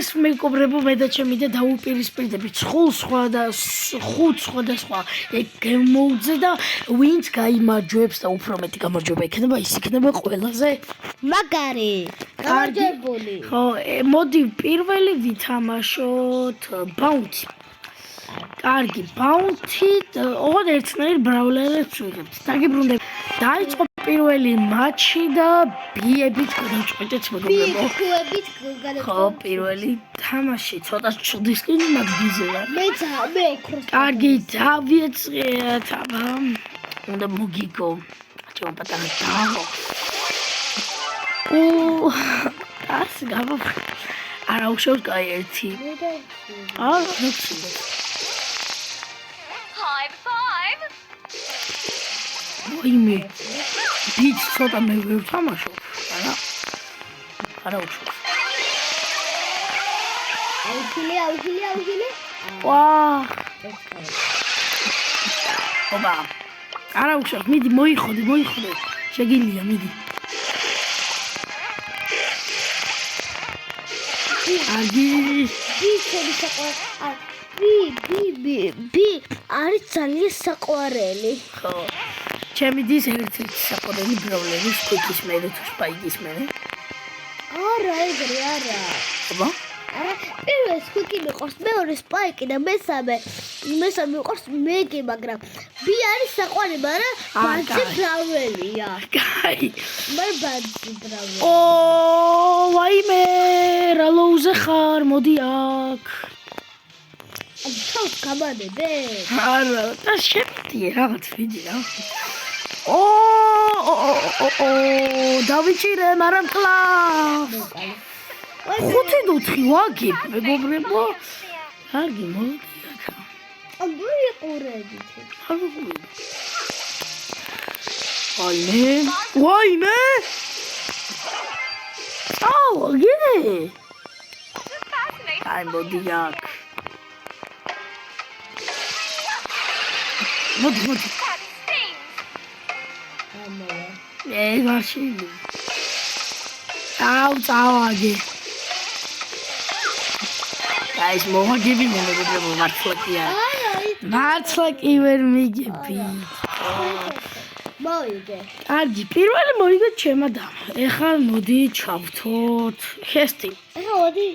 ეს მეგობრებო მე და ჩემი და დაუპირისპირდებით ხუთ სხვადასხვა გემოუდზე და ვინც გაიმარჯვებს და უფრო მეტი გამარჯვება იქნება ის იქნება ყველაზე მაგარი გამარჯვებული ხო მოდი პირველი ვითამაშოთ ბაუნტი კარგი ბაუნტი ოღონდ ერთნაირ ბრაულერებს ვიღებთ დაგიბრუნდებით დაიწყო პირველი მატჩი და ბიებით გადავწყვეტეთ მეგობრებო ხო პირველი თამაში ცოტა ჩუდისკინი მაგდიზეა მე ოქროს კარგი დავიწყეთ აბა უნდა მოგიგო ჩემ პატარა დაო ას გაბა არა უშევ კაი ერთი არა ნეცი ვაიმე ბიჭ ცოტა მე ვერ ვთამაშობ არა უშევ აუგილი ვა ობა არა უშევ მიდი მოიხოდე შეგილია მიდი აგი ბიჭები ბი არის ძალიან საყვარელი ხო ჩემი დის ერთ-ერთი საყვარელი ბრაულერის კუთის მერე თუ სპაიკის მერე არა ეგრე არა აბა არა პირველ სკუკი მიყვარს მეორე სპაიკი და მესამე მიყვარს მეგი მაგრამ ბი არის საყვარელი მაგრამ ბაძი ბრაულია კაი მაგრამ ბაძი ბრაული ო ვაიმე რა ლოუზე ხარ მოდი აქ თავს გამანებე არა და შემიძლია რაღაც ვიდი რა ო დავიჭირე მაგრამ კლავს 5-4 ვაგებ მეგობრებო კარგი მოდი აქ ამბური ყურებით ვაიმე აუ გინე აი მოდი აქ მოდი ვარშილი აუ წავაგე გაის მოგები მეგობრებო მართლა კი ვერ მიგები მოიგე კარგი პირველი მოიგე ჩემმა დამ ეხლა მოდი ჩავთოთ ჰესტი ეხლა მოდი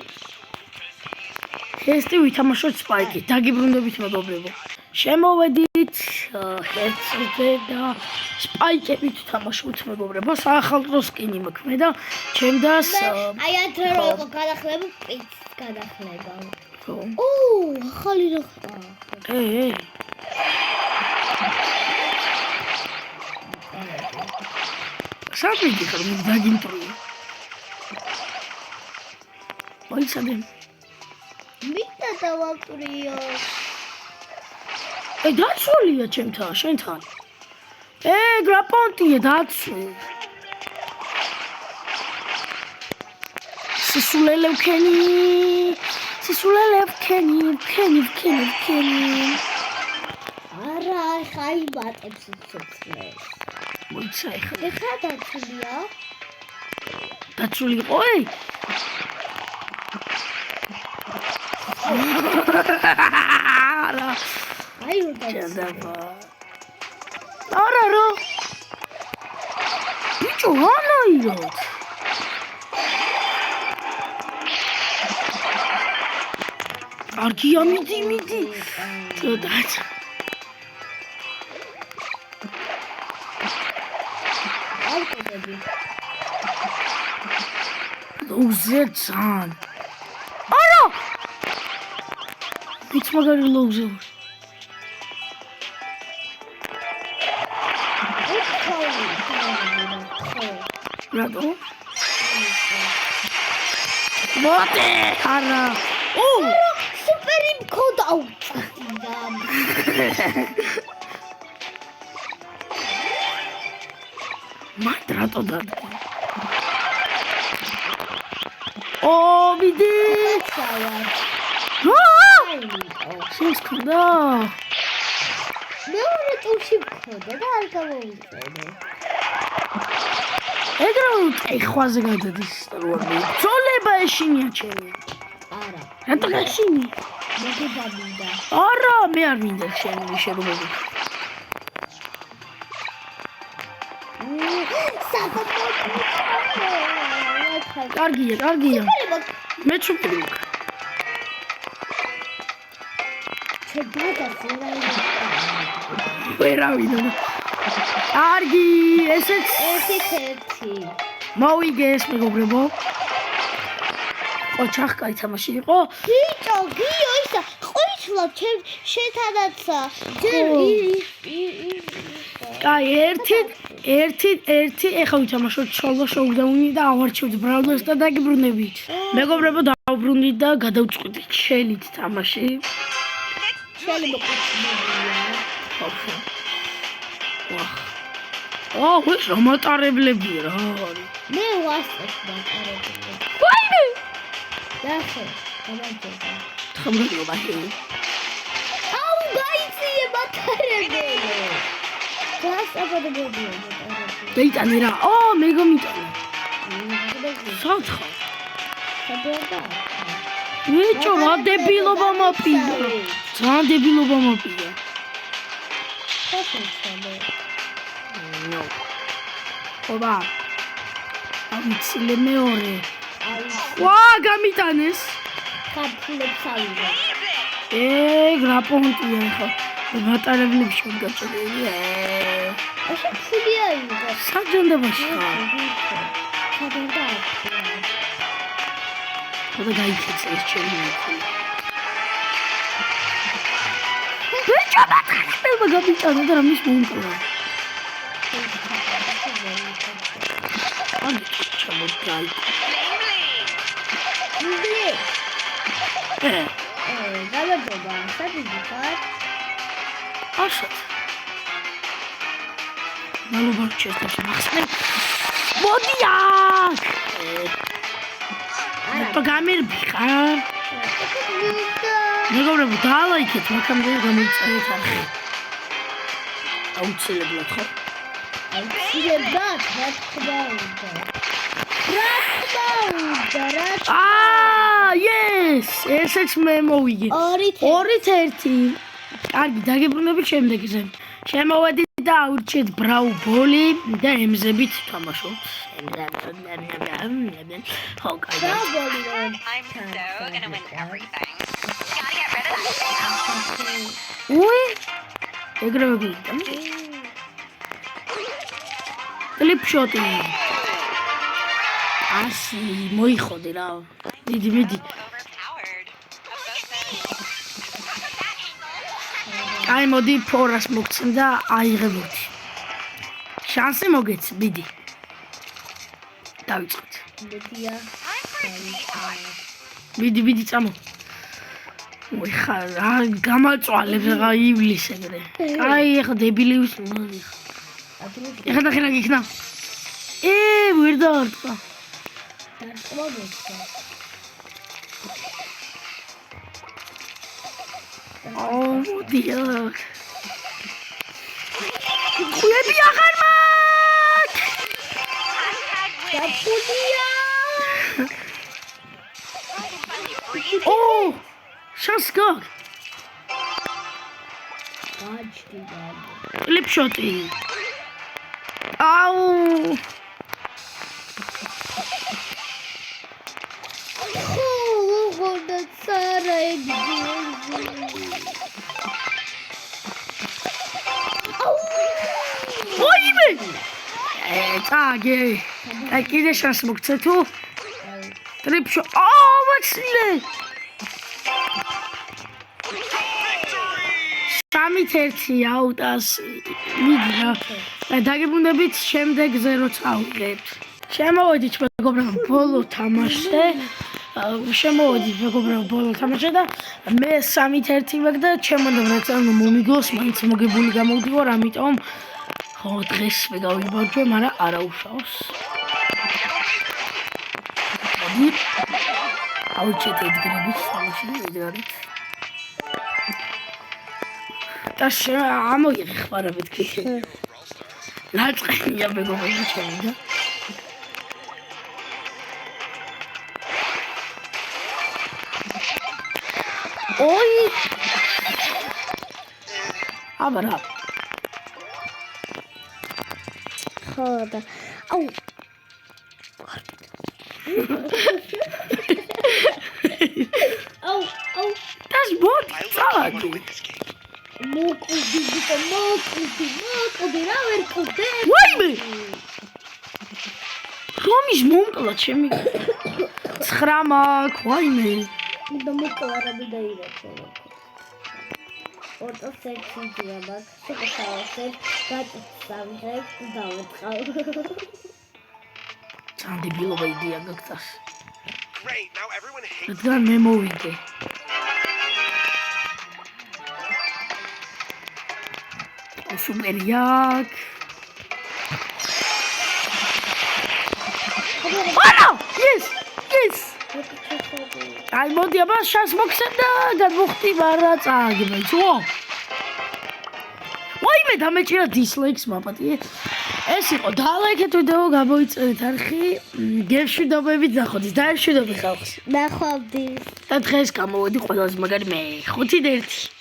ჰესტი ვითამაშოთ სპაიკი დაგიბრუნდებით მეგობრებო შემოვედით ჰესტზე და სპაიკებით თამაშობთ მეგობრებო საახალწლო სკინი მოქმე და ჩემდას აი ადრე რო იყო გადახლება პიც გადახლება ხო ახალი რა ხარ საერთოდ ხარ დაგინტროი მოიცადე მიტა დავაკრიო დაცულია ჩემთან შენთან გრაპონტია დაცვი სისულელე ვქენი არა ხაი ბატებს სიცოცხლეს მოიცა ეხლა დაცულია დაცული ყოი არა აი რომ არა რა ბიჭო ანაირად არგია მიდი დაც ალკოდები ლოუზე ძან არა ვიც მაგარი ლოუზე რატო მოდი არა სუპერი მქონდა მათ რატო დადგა მიდი შენს ქონდა მეორე ტურში მქონდა და არ გამოვიწყენე ეგრე ხვაზე გადადის როა ძოლება ეშინია ჩემი არა. რატო გაშინი? მოგება მინდა. არა, მე არ მინდა შენი შეგმოდი. კარგია. მე ჩუპრი. ვერავინ. კარგი, ესეც ერთი. მოვიგეს მეგობრებო. ოჩახ კაი თამაში იყო. ბიჭო, გიო ისა, ყოიშლა შეთანაცა. კაი, ერთი ეხა ვითამაშოთ სოლო შოუდაუნი და ავარჩევთ ბრაუნერს და დაგიბრუნებით. მეგობრებო, დავბრუნდით და გადავწყვიტით შელით თამაში. შელი მოკეთებულია. ვაჰ, ეს რა მატარებლებია რა არის. მე ვასწრებ მატარებლები. ვაიმე! დახე, გამარჯობა. ხმრობა შე. აუ, გაიწიე მატარებელი. გასაბადებული მატარებელი. დაიტანე რა. მე გამიტანა. სათხა. საბოდა. ვიჭო, რა დებილობა მოპიდა. ძალიან დებილობა მოპიდა. ნო. ობა. ამიცილე მეორე. ვა, გამიტანეს. ქართულებს ავიღე. რა პონტია ხო? მატარებლები შეგაჭრილია. ასე ფული აიღე. საჯანდაბაში ხარ. საბოდა. ხოდა გაიქეცე ეს ჩემი მიკული. ვიჭო, მატარებელმა გამიტანა და რამის მომკლა. ანუ ჩამოდგაი. გამარჯობა, სადიდი ხარ? ასეთ. მალობა შეესწავლე მახსნე. მოდი აქ. გამერბი ხარ? მეგობრებო, დაალაიქეთ, მაგამდე გამოიწერეთ არხი. აუცილებლად ხო? აუცილებლად, რა თქმა უნდა. yes! ესეც მე მოვიგე. 2-1. კარგი, დაგებრუნებით შემდეგზე. შემოვედით და აურჩეთ ბრაუ ბოლი და ემზებით თამაშობთ. ხო, კარგი. ბრაუ ბოლი. უი! ეგრევე გინდა. კლიპ შოტი. ასი მოიხოდე რა. მიდი. აი მოდი ფორას მოგცემ და აიღებოდი. შანსი მოგეც, მიდი. დავიწყოთ. მედია. მიდი წამო. უი ხარ, გამაწვალებს რა ივლის ეგრე. აი ეხა დებილივის მოდი. ეხა და ხერა გიქნა. ვერ დაარტყა. მოდია. ხუები აღარ მაქვს. დაფულია. შასკა. კლიპ შოტი. აუ. წაგე. აი კიდე შანსი მოგცე თუ? ტრიპშო. ვაცილე. 3-1 აუტას. მიდი რა. დაგებრუნდებით შემდეგზე როცა ავიღებთ. შემოვედით მეგობრებო, ბოლო თამაშზე. ბოლო თამაშზე და მე 3-1 ვაკ და ჩემონდა რაც ანუ მომიგოს, მაინც მოგებული გამოვდივარ, ამიტომ ხო დღეს მე გავიბარჯვე, მაგრამ არა უშავს. მოდი. აუჩეთ ედგრებით თამაში ედგარით. და ამოიღე ხმარებით კი. ლაწყენია მეგობრებო ჩემი და ოი აბა რა ხო და აუ აუ Das მოდი წავადი მოკვდი რა ვერ კვდე ვაიმე რომის მომკლა ჩემი 9 მაქვს ვაიმე და მოკლა რა დაირაცხო ორტო სექსია მაგ შეგასავსებ გაწევს დავეწყავ ჩანდებილობა იდეა გაგწას Great, now everyone hates რადგან მე მოვიდე სუპერია არა yes აი მოდი აბა შანს მოგცემ და გადმოხტი მარა წააგება იცო ვაიმე დამეჭირა დისლაიქს მაპატიე ეს იყო დალაიქეთ ვიდეო გამოიწერეთ არხი გეშვიდობებით ნახოთ და ერთშვიდობი ხალხს ნახვავდი და დღეს გამოვედი ყველაზე მაგარი მე 5-1